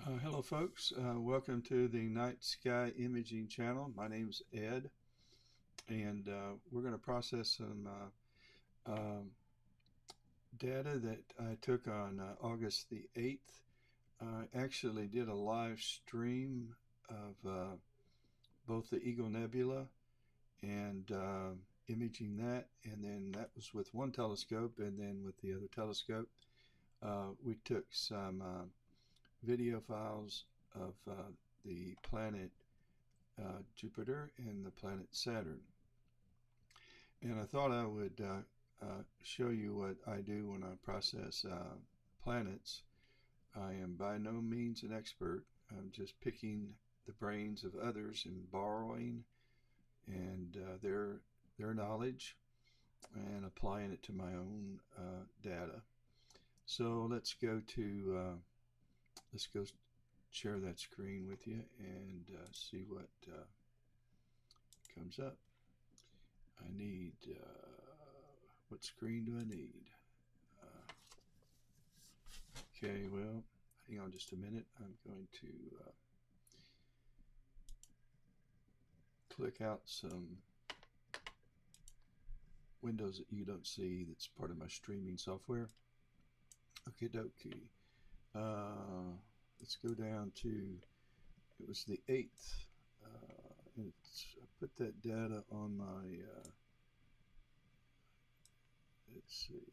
Hello folks, welcome to the Night Sky Imaging channel. My name's Ed, and we're going to process some data that I took on August the 8th. I actually did a live stream of both the Eagle Nebula and imaging that, and then that was with one telescope, and then with the other telescope we took some video files of the planet Jupiter and the planet Saturn. And I thought I would show you what I do when I process planets. I am by no means an expert. I'm just picking the brains of others and borrowing and their knowledge and applying it to my own data. So let's go share that screen with you and see what comes up. I need, what screen do I need? Okay, well, hang on just a minute. I'm going to click out some windows that you don't see that's part of my streaming software. Okay, dokie. Let's go down to, it was the 8th. I put that data on my, let's see,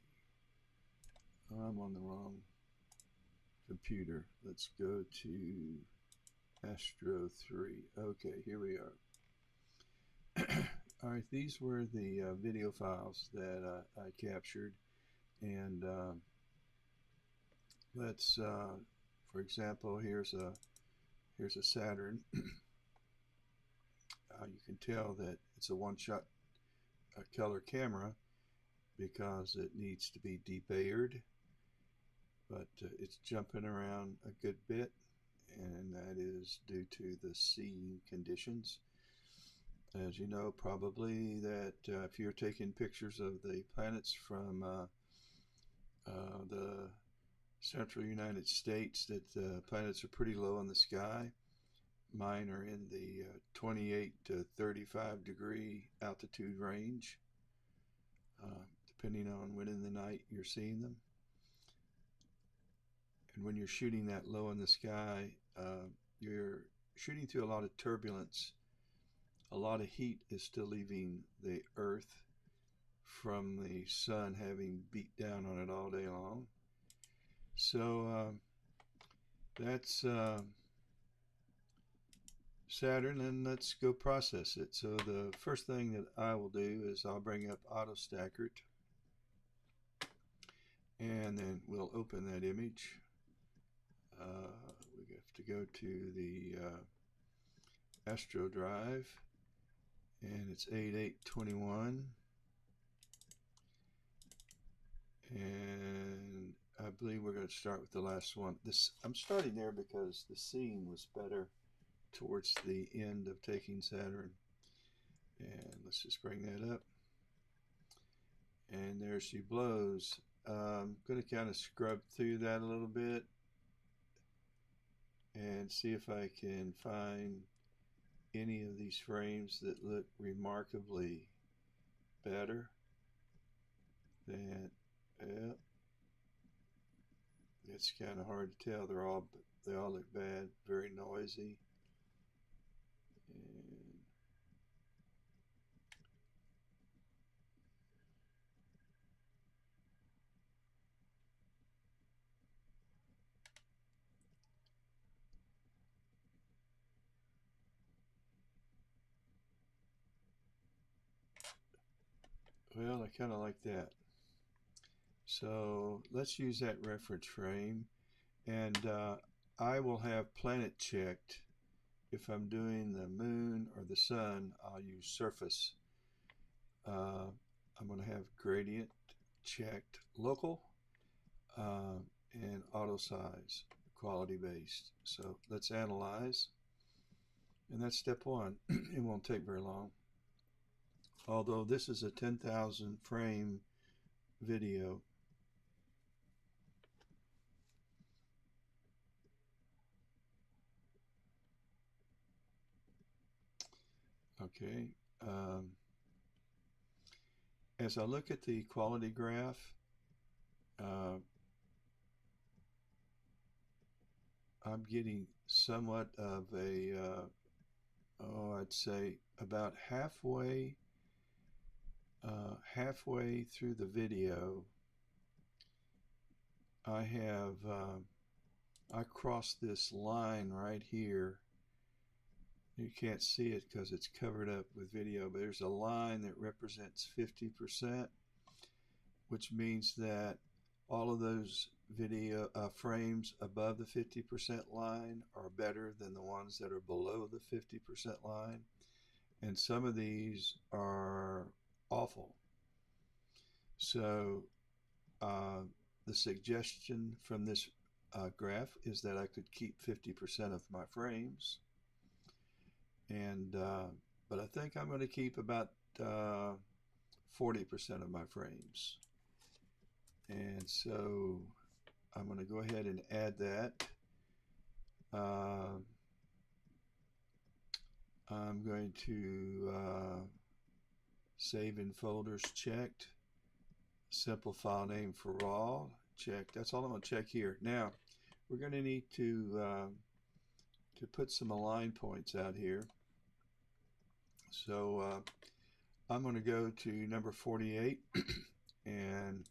I'm on the wrong computer. Let's go to Astro 3. Okay, here we are. Alright, these were the video files that I captured, and let's, for example, here's a Saturn. You can tell that it's a one-shot color camera because it needs to be debayered, but it's jumping around a good bit, and that is due to the seeing conditions. As you know probably that if you're taking pictures of the planets from the central United States, that the planets are pretty low in the sky. Mine are in the 28 to 35 degree altitude range, depending on when in the night you're seeing them. And when you're shooting that low in the sky, you're shooting through a lot of turbulence. A lot of heat is still leaving the Earth from the sun having beat down on it all day long. So that's Saturn, and let's go process it. So the first thing that I will do is I'll bring up Autostakkert, and then we'll open that image. We have to go to the Astro Drive, and it's 8821, and I believe we're going to start with the last one. I'm starting there because the scene was better towards the end of taking Saturn. And let's just bring that up, and there she blows. I'm going to kind of scrub through that a little bit and see if I can find any of these frames that look remarkably better than, yeah, it's kind of hard to tell. They all look bad, very noisy. And well, I kind of like that. So let's use that reference frame, and I will have planet checked. If I'm doing the moon or the sun, I'll use surface. I'm going to have gradient checked local, and auto size, quality based. So let's analyze, and that's step one. It won't take very long. Although this is a 10,000 frame video, Okay. As I look at the quality graph, uh, I'm getting somewhat of a, I'd say about halfway through the video, I crossed this line right here. You can't see it because it's covered up with video, but there's a line that represents 50%, which means that all of those video frames above the 50% line are better than the ones that are below the 50% line. And some of these are awful. So the suggestion from this graph is that I could keep 50% of my frames, and but I think I'm going to keep about 40% of my frames. And so I'm going to go ahead and add that. I'm going to save in folders checked. Simple file name for raw checked. That's all I'm going to check here. Now we're going to need to put some align points out here. So I'm going to go to number 48 and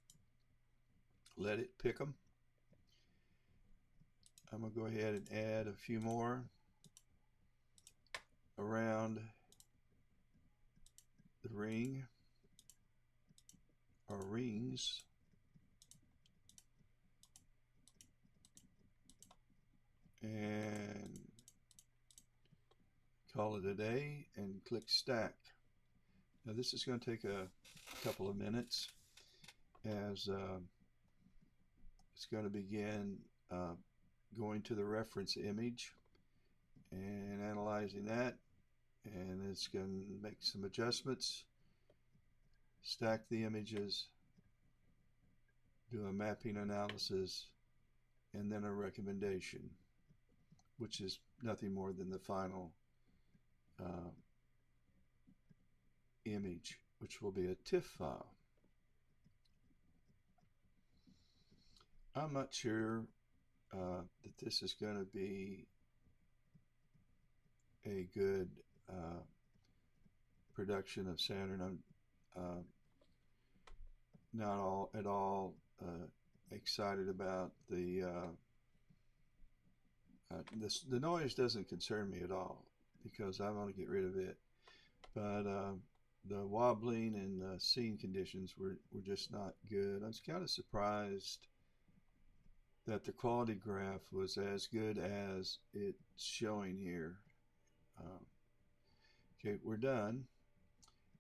let it pick them. I'm going to go ahead and add a few more around the ring or rings. And call it a day and click stack. Now this is going to take a couple of minutes as it's going to begin going to the reference image and analyzing that, and it's going to make some adjustments, stack the images, do a mapping analysis, and then a recommendation, which is nothing more than the final image, which will be a TIFF file. I'm not sure that this is going to be a good production of Saturn. I'm not at all excited about the the noise. Doesn't concern me at all because I want to get rid of it, but the wobbling and the scene conditions were just not good. I was kind of surprised that the quality graph was as good as it's showing here. Okay, we're done,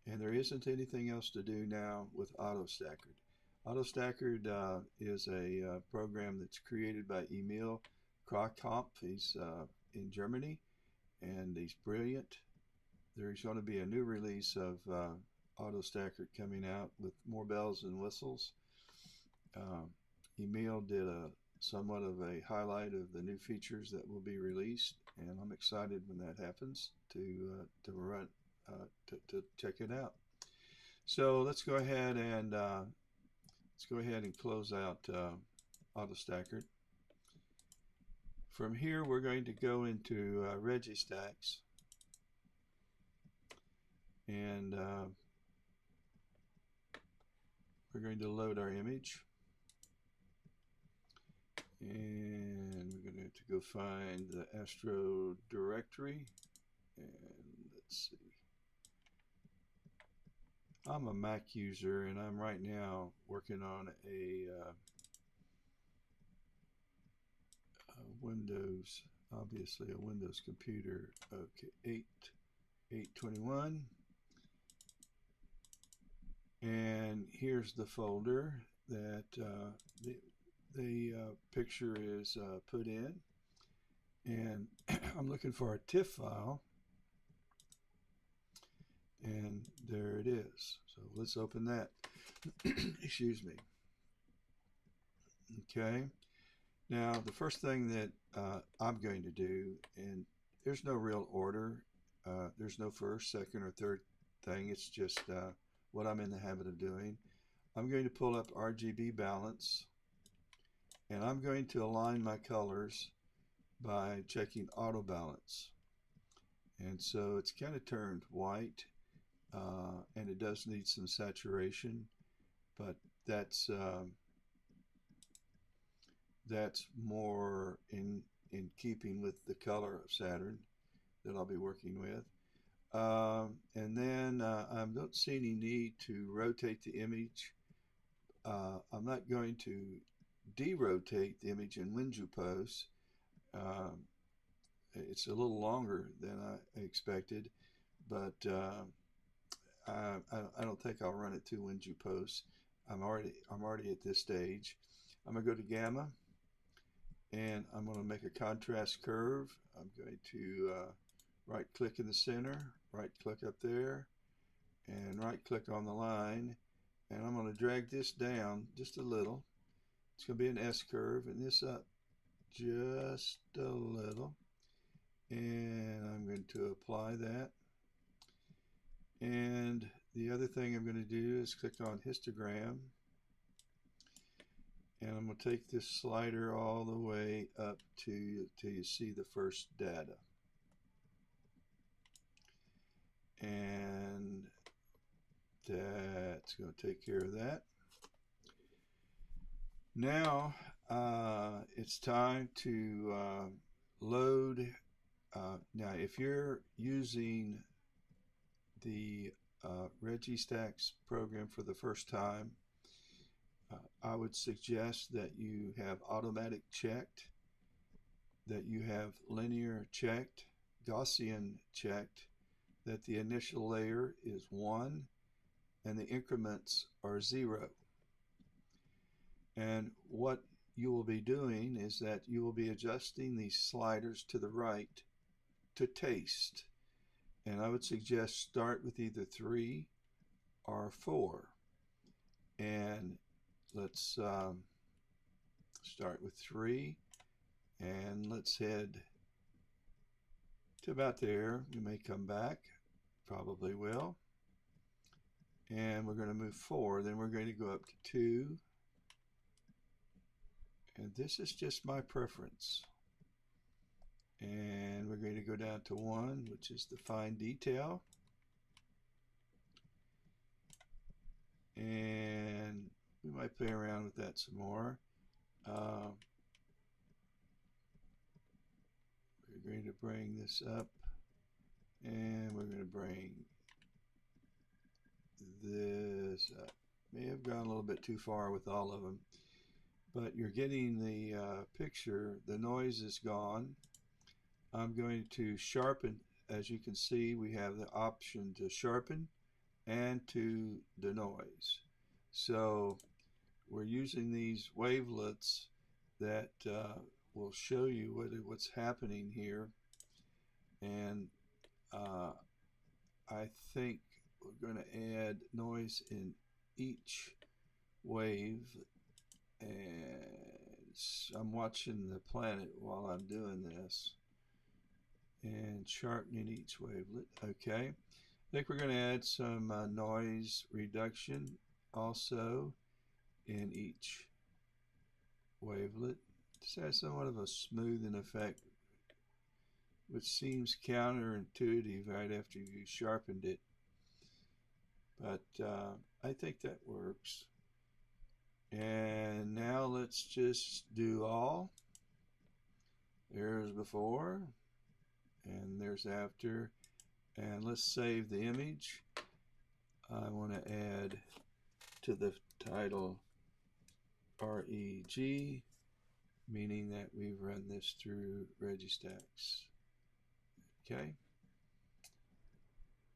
and there isn't anything else to do now with Autostakkert. Autostakkert is a program that's created by Emil Krokopf. He's in Germany, and he's brilliant. There's going to be a new release of Autostakkert coming out with more bells and whistles. Emil did somewhat of a highlight of the new features that will be released, and I'm excited when that happens to check it out. So let's go ahead and close out Autostakkert. From here, we're going to go into Registax, and we're going to load our image. And we're going to have to go find the Astro directory, and let's see. I'm a Mac user, and I'm right now working on a Windows, obviously a Windows computer. Okay, 821, and here's the folder that the picture is put in, and I'm looking for a TIFF file, and there it is. So let's open that. Excuse me. Okay, now the first thing that I'm going to do, and there's no real order, There's no first, second, or third thing. It's just what I'm in the habit of doing. I'm going to pull up RGB balance, and I'm going to align my colors by checking auto balance. And so it's kind of turned white, and it does need some saturation, but that's more in keeping with the color of Saturn that I'll be working with. And then I don't see any need to rotate the image. I'm not going to de-rotate the image in WinJuPost. It's a little longer than I expected, but I don't think I'll run it through WinJuPost. I'm already at this stage. I'm gonna go to Gamma, and I'm going to make a contrast curve. I'm going to right click in the center, right click up there, and right click on the line, and I'm going to drag this down just a little. It's going to be an S curve, and this up just a little, and I'm going to apply that. And the other thing I'm going to do is click on histogram, and I'm going to take this slider all the way up till you see the first data. And that's going to take care of that. Now it's time to load. Now if you're using the Registax program for the first time, I would suggest that you have automatic checked, that you have linear checked, Gaussian checked, that the initial layer is 1 and the increments are 0. And what you will be doing is that you will be adjusting these sliders to the right to taste. And I would suggest start with either 3 or 4. And let's start with 3, and let's head to about there. We may come back, probably will. And we're going to move 4, then we're going to go up to 2. And this is just my preference. And we're going to go down to 1, which is the fine detail. And we might play around with that some more. We're going to bring this up, and we're going to bring this up. May have gone a little bit too far with all of them, but you're getting the picture. The noise is gone. I'm going to sharpen. As you can see, we have the option to sharpen and to denoise. So we're using these wavelets that will show you what's happening here. And I think we're going to add noise in each wave. And I'm watching the planet while I'm doing this and sharpening each wavelet. Okay. I think we're going to add some noise reduction also in each wavelet. Just has somewhat of a smoothing effect, which seems counterintuitive right after you sharpened it. But I think that works. And now let's just do all. There's before, and there's after. And let's save the image. I want to add to the title REG, meaning that we've run this through Registax. Okay.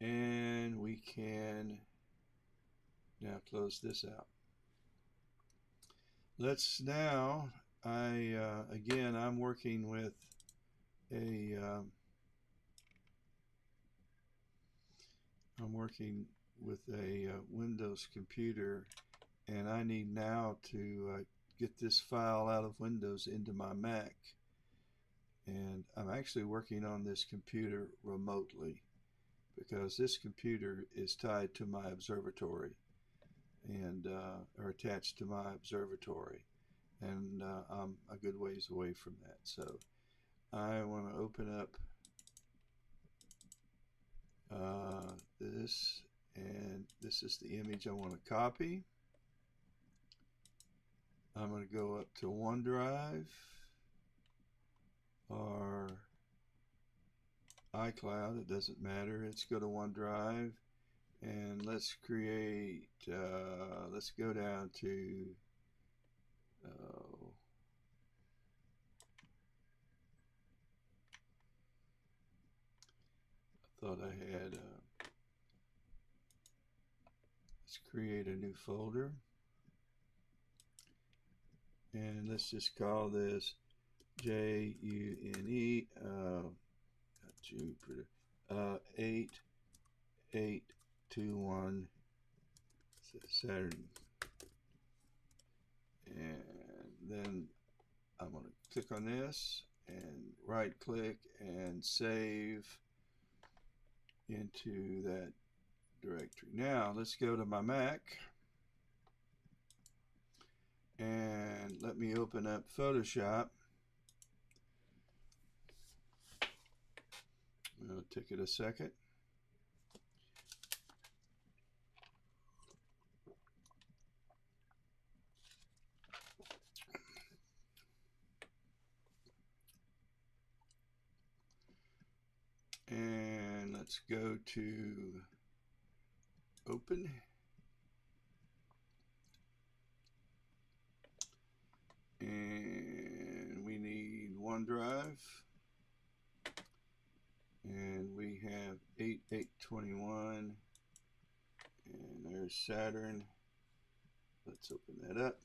And we can now close this out. Let's now, again, I'm working with a Windows computer, and I need now to get this file out of Windows into my Mac. And I'm actually working on this computer remotely. because this computer is tied to my observatory and or attached to my observatory, and I'm a good ways away from that. So I want to open up this, and this is the image I want to copy. I'm going to go up to OneDrive or iCloud, it doesn't matter. Let's go to OneDrive and let's create, let's go down to, I thought I had, let's create a new folder. And let's just call this JUNE, Jupiter, 8821 Saturn. And then I'm going to click on this and right click and save into that directory. Now let's go to my Mac and let me open up Photoshop. It'll take it a second. And let's go to open. And we need OneDrive. And we have 8821. And there's Saturn. Let's open that up.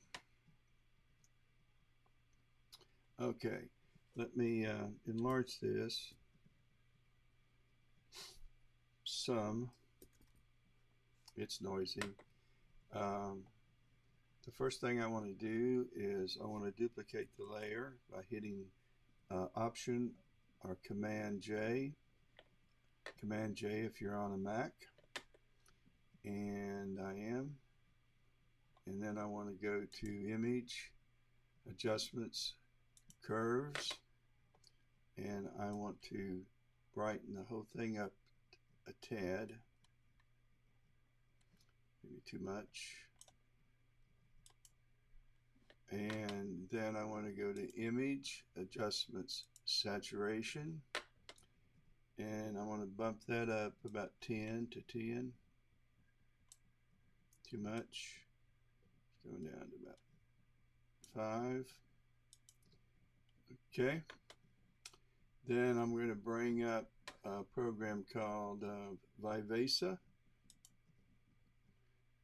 Okay, let me enlarge this some. It's noisy. The first thing I want to do is I want to duplicate the layer by hitting Option or Command J. Command J if you're on a Mac, and I am. And then I want to go to Image, Adjustments, Curves, and I want to brighten the whole thing up a tad, maybe too much. And then I want to go to Image, Adjustments, Saturation, and I want to bump that up about 10 to 10. Too much. It's going down to about 5. Okay. Then I'm going to bring up a program called Vivesa.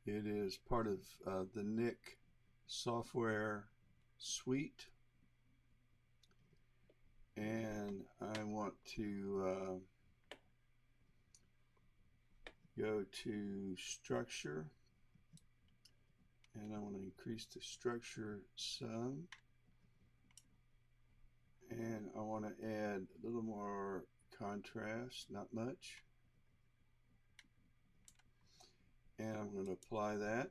It is part of the NIC software suite, and I want to go to structure, and I want to increase the structure some, and I want to add a little more contrast, not much, and I'm going to apply that.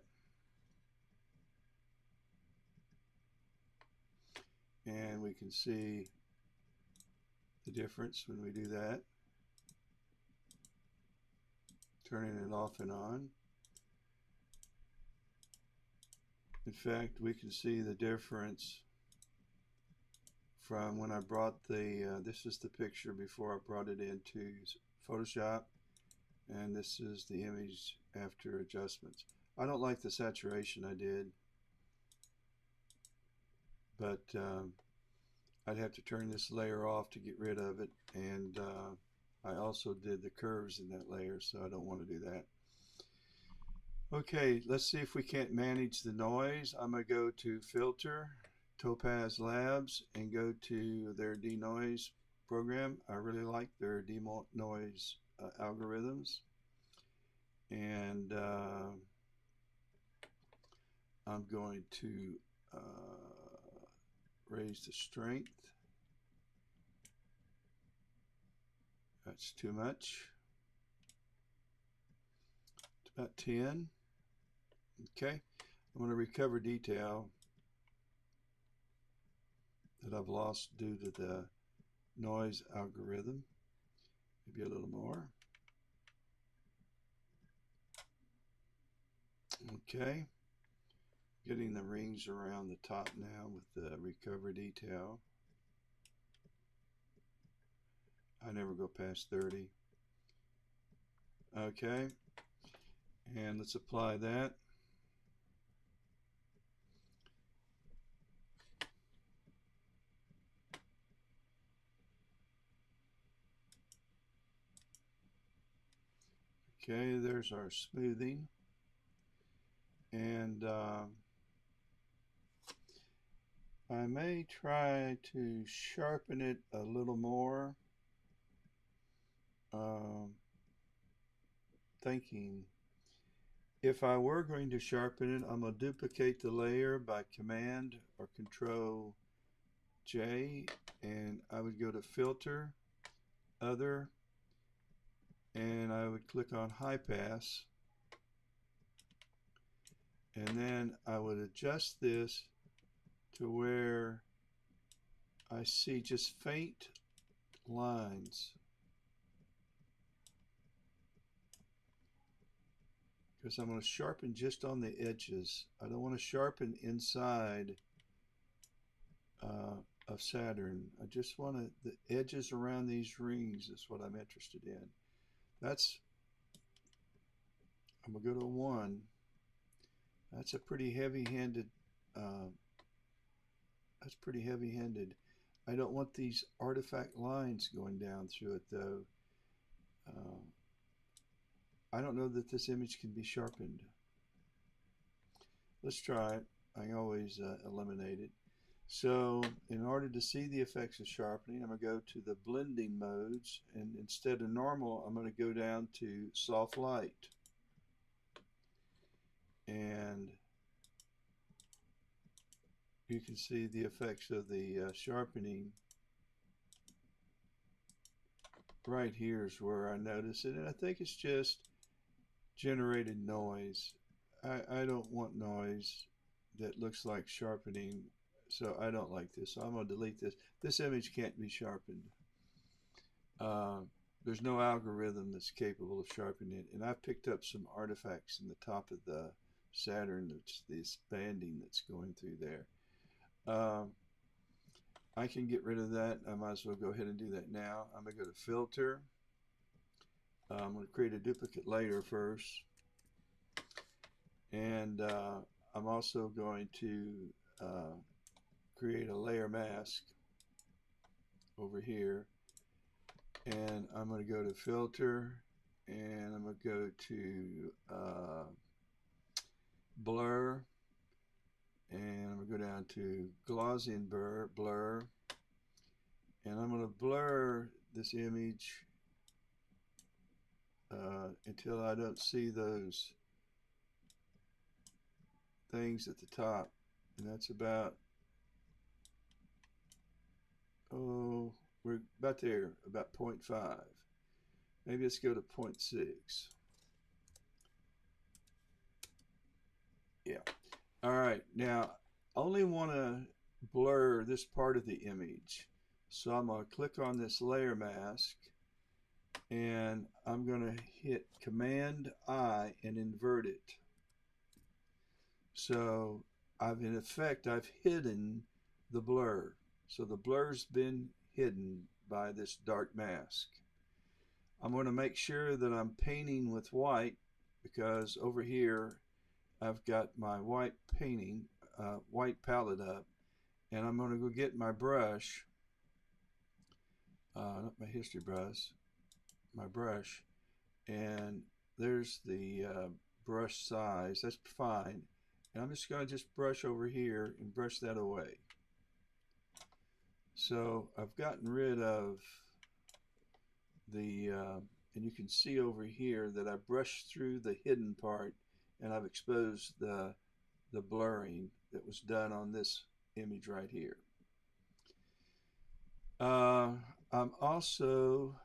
And we can see the difference when we do that. Turning it off and on. In fact, we can see the difference from when I brought the, this is the picture before I brought it into Photoshop, and this is the image after adjustments. I don't like the saturation I did, but I'd have to turn this layer off to get rid of it, and I also did the curves in that layer, so I don't want to do that. Okay, let's see if we can't manage the noise. I'm going to go to Filter, Topaz Labs, and go to their denoise program. I really like their denoise algorithms, and I'm going to raise the strength. That's too much. about 10. Okay, I'm going to recover detail that I've lost due to the noise algorithm. Maybe a little more. Okay, getting the rings around the top now with the recover detail. I never go past 30. Okay, and let's apply that. Okay, there's our smoothing. And I may try to sharpen it a little more. Thinking if I were going to sharpen it, I'm going to duplicate the layer by Command or Control J, and I would go to Filter, Other, and I would click on High Pass, and then I would adjust this to where I see just faint lines, because I'm going to sharpen just on the edges. I don't want to sharpen inside of Saturn. I just want the edges around these rings is what I'm interested in. That's, I'm going to go to 1. That's a pretty heavy-handed, I don't want these artifact lines going down through it though. I don't know that this image can be sharpened. Let's try it. I always eliminate it. So in order to see the effects of sharpening, I'm going to go to the blending modes, and instead of normal, I'm going to go down to soft light. And you can see the effects of the sharpening. Right here is where I notice it, and I think it's just generated noise. I don't want noise that looks like sharpening, so I don't like this. So I'm going to delete this. This image can't be sharpened. There's no algorithm that's capable of sharpening it, and I've picked up some artifacts in the top of the Saturn. That's this banding that's going through there. I can get rid of that. I might as well go ahead and do that now. I'm going to go to Filter. I'm going to create a duplicate layer first. And I'm also going to create a layer mask over here. And I'm going to go to Filter. And I'm going to go to Blur. And I'm going to go down to Gaussian blur. And I'm going to blur this image until I don't see those things at the top. And that's about, oh, we're about there, about 0.5. Maybe let's go to 0.6. Yeah. All right. Now, I only want to blur this part of the image. So I'm going to click on this layer mask, and I'm going to hit Command I and invert it. So in effect, I've hidden the blur. So the blur's been hidden by this dark mask. I'm going to make sure that I'm painting with white, because over here I've got my white painting, white palette up, and I'm going to go get my brush, not my history brush, my brush, and there's the brush size. That's fine. And I'm just going to brush over here and brush that away. So I've gotten rid of the, and you can see over here that I brushed through the hidden part, and I've exposed the blurring that was done on this image right here. I'm also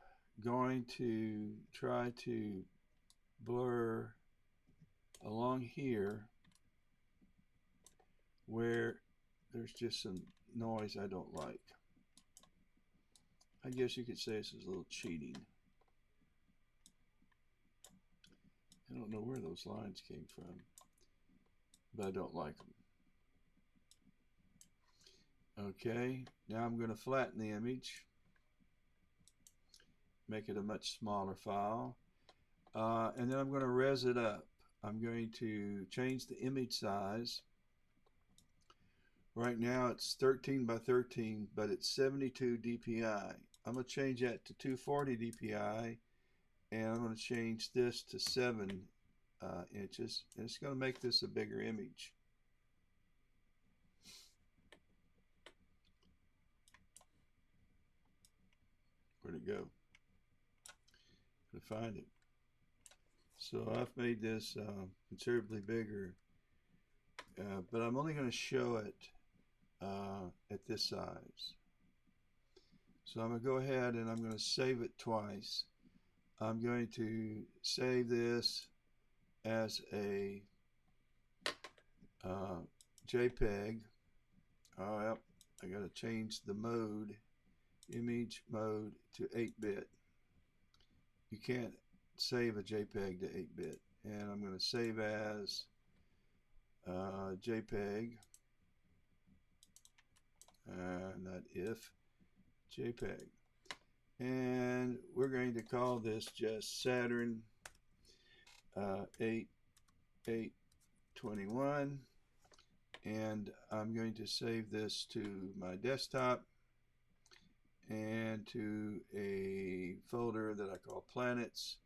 going to try to blur along here where there's just some noise I don't like. I guess you could say this is a little cheating. I don't know where those lines came from, but I don't like them. Okay, now I'm going to flatten the image, make it a much smaller file, and then I'm going to res it up. I'm going to change the image size. Right now it's 13 by 13, but it's 72 dpi. I'm going to change that to 240 dpi, and I'm going to change this to 7 inches, and it's going to make this a bigger image. Where'd it go? To find it. So I've made this considerably bigger, but I'm only going to show it at this size. So I'm going to go ahead and I'm going to save it twice. I'm going to save this as a JPEG. Oh, yep, I got to change the mode, image mode, to 8-bit. You can't save a JPEG to 8-bit. And I'm going to save as JPEG, not if, JPEG. And we're going to call this just Saturn 8821. And I'm going to save this to my desktop and to a folder that I call Planets,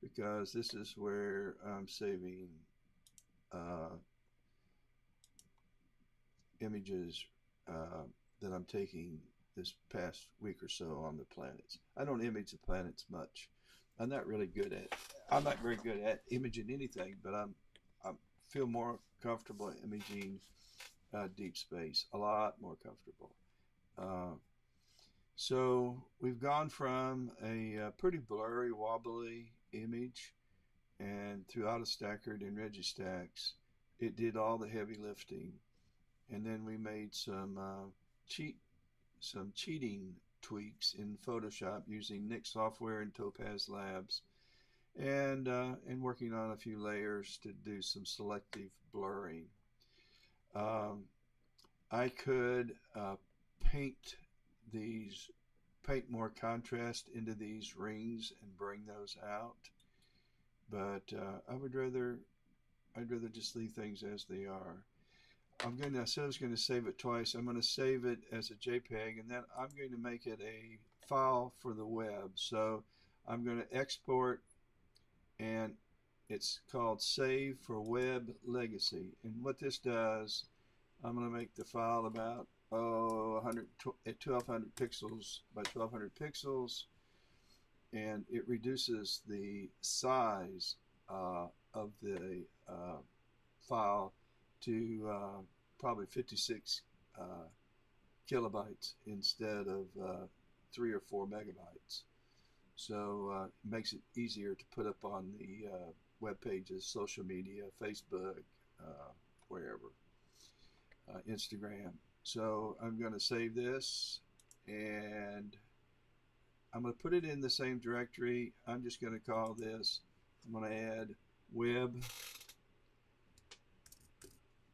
because this is where I'm saving images that I'm taking this past week or so on the planets. I don't image the planets much. I'm not very good at imaging anything, but I feel more comfortable imaging deep space, a lot more comfortable. So we've gone from a pretty blurry, wobbly image, and through Autostakkert and Registax, it did all the heavy lifting. And then we made some cheating tweaks in Photoshop using Nick software and Topaz Labs, and working on a few layers to do some selective blurring. I could paint more contrast into these rings and bring those out, but I'd rather just leave things as they are. I said I was going to save it twice. I'm going to save it as a JPEG, and then I'm going to make it a file for the web. So I'm going to export, and it's called Save for Web Legacy. And what this does, I'm going to make the file about 1200 pixels by 1200 pixels, and it reduces the size of the file to probably 56 kilobytes instead of 3 or 4 megabytes. So it makes it easier to put up on the web pages, social media, Facebook, wherever, Instagram. So I'm going to save this, and I'm going to put it in the same directory. I'm just going to call this, I'm going to add web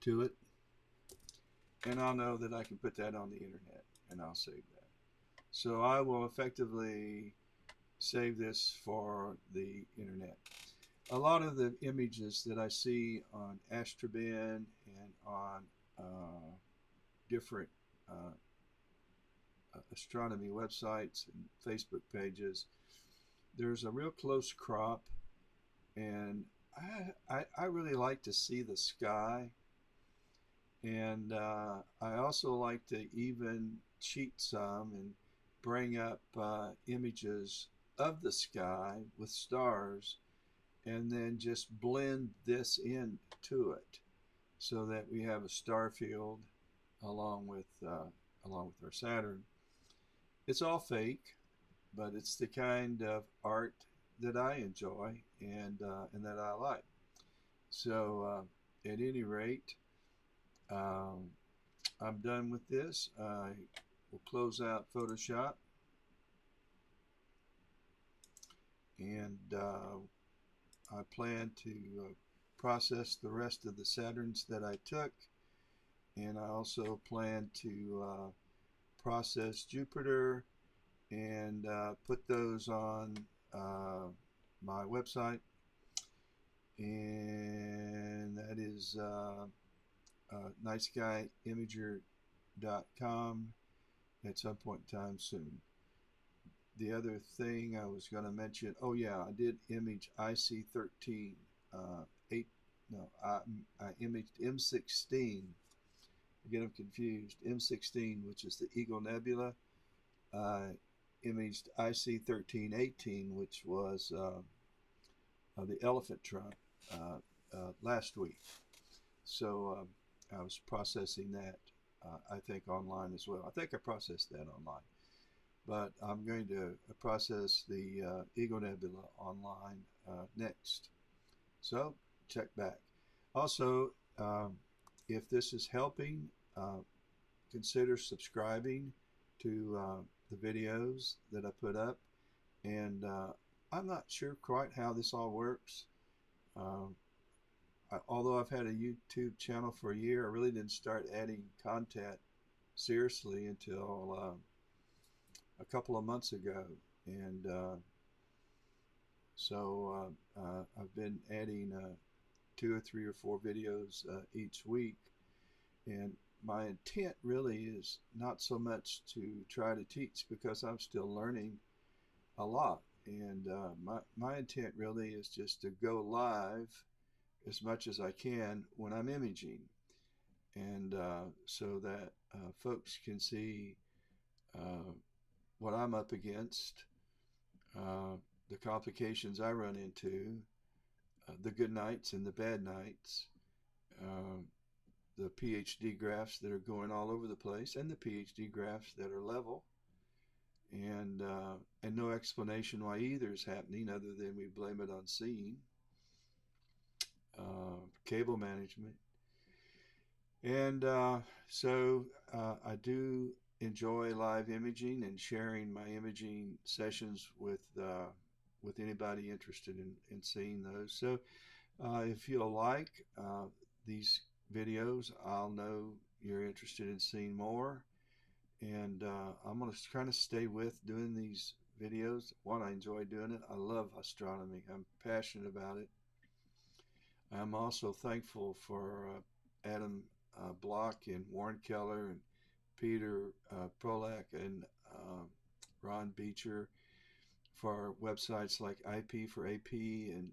to it, and I'll know that I can put that on the internet, and I'll save that. So I will effectively save this for the internet. A lot of the images that I see on Astrobin and on different astronomy websites and Facebook pages, there's a real close crop, and I really like to see the sky, and I also like to even cheat some and bring up images of the sky with stars, and then just blend this into it so that we have a star field along with our Saturn. It's all fake, but it's the kind of art that I enjoy and that I like. So at any rate, um, I'm done with this. I will close out Photoshop, and I plan to process the rest of the Saturns that I took, and I also plan to process Jupiter and put those on uh, my website, and that is niceguyimager.com at some point in time soon. The other thing I was going to mention, oh yeah, I did image IC13, 8, no, I imaged M16. I get them confused. M16, which is the Eagle Nebula, imaged IC1318, which was the elephant trunk, last week. So I was processing that, I think, online as well. I think I processed that online. But I'm going to process the Eagle Nebula online next. So check back. Also, if this is helping, consider subscribing to the videos that I put up. And I'm not sure quite how this all works. Um, Although I've had a YouTube channel for a year, I really didn't start adding content seriously until a couple of months ago. And so I've been adding 2 or 3 or 4 videos each week. And my intent really is not so much to try to teach, because I'm still learning a lot. And my intent really is just to go live as much as I can when I'm imaging, and so that folks can see uh, what I'm up against, uh, the complications I run into, the good nights and the bad nights, uh, the PhD graphs that are going all over the place, and the PhD graphs that are level, and no explanation why either is happening other than we blame it on seeing, cable management. And so I do enjoy live imaging and sharing my imaging sessions with anybody interested in seeing those. So if you'll like these videos, I'll know you're interested in seeing more. And I'm going to kind of stay with doing these videos. One, I enjoy doing it. I love astronomy. I'm passionate about it. I'm also thankful for Adam Block and Warren Keller and Peter Prolak and Ron Beecher for websites like IP for AP and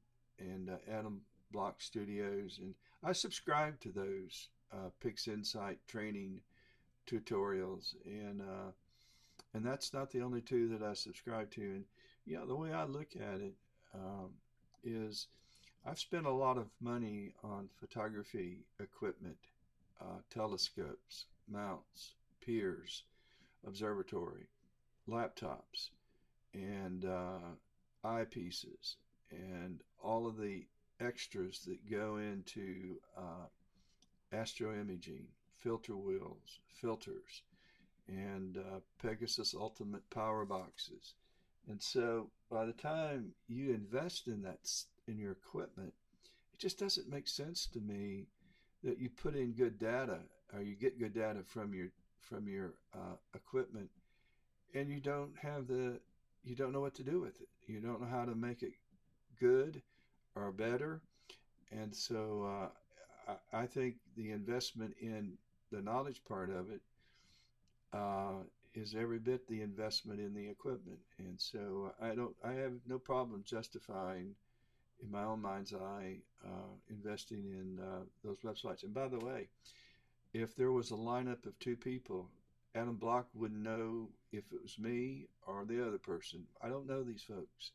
Adam Block Studios. And I subscribe to those Pix Insight training tutorials, and that's not the only two that I subscribe to. And the way I look at it is I've spent a lot of money on photography equipment, telescopes, mounts, piers, observatory, laptops, and eyepieces, and all of the extras that go into astroimaging, filter wheels, filters, and Pegasus Ultimate power boxes. And so by the time you invest in that, in your equipment, it just doesn't make sense to me that you put in good data, or you get good data from your equipment, and you don't know what to do with it. You don't know how to make it good or better. And so I think the investment in the knowledge part of it uh, is every bit the investment in the equipment. And so I have no problem justifying, in my own mind's eye, investing in those websites. And by the way, if there was a lineup of 2 people, Adam Block wouldn't know if it was me or the other person. I don't know these folks,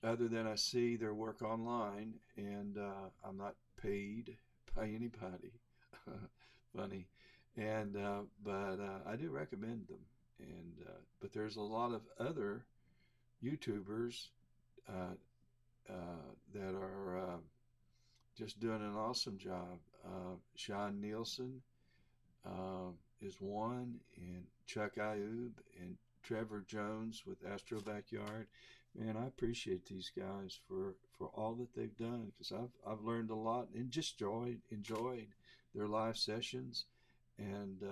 other than I see their work online, and I'm not paid by anybody. Funny. And but I do recommend them. And but there's a lot of other YouTubers that are just doing an awesome job. Sean Nielsen uh, is one, and Chuck Ayub and Trevor Jones with Astro Backyard. Man, I appreciate these guys for all that they've done, because I've learned a lot and just enjoyed their live sessions, and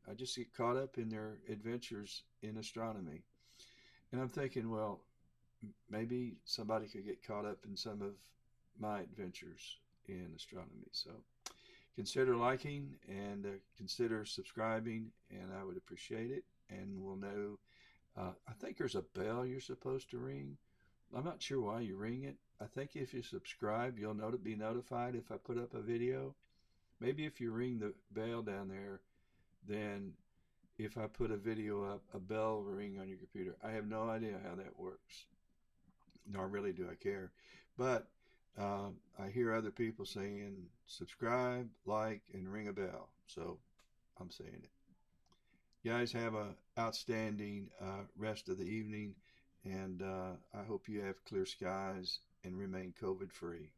I just get caught up in their adventures in astronomy. And I'm thinking, well, maybe somebody could get caught up in some of my adventures in astronomy. So consider liking and consider subscribing, and I would appreciate it. And we'll know. I think there's a bell you're supposed to ring. I'm not sure why you ring it. I think if you subscribe, you'll be notified if I put up a video. Maybe if you ring the bell down there, then if I put a video up, a bell will ring on your computer. I have no idea how that works, nor really do I care. But I hear other people saying subscribe, like, and ring a bell. So I'm saying it. Guys, have a outstanding rest of the evening, and I hope you have clear skies and remain COVID free.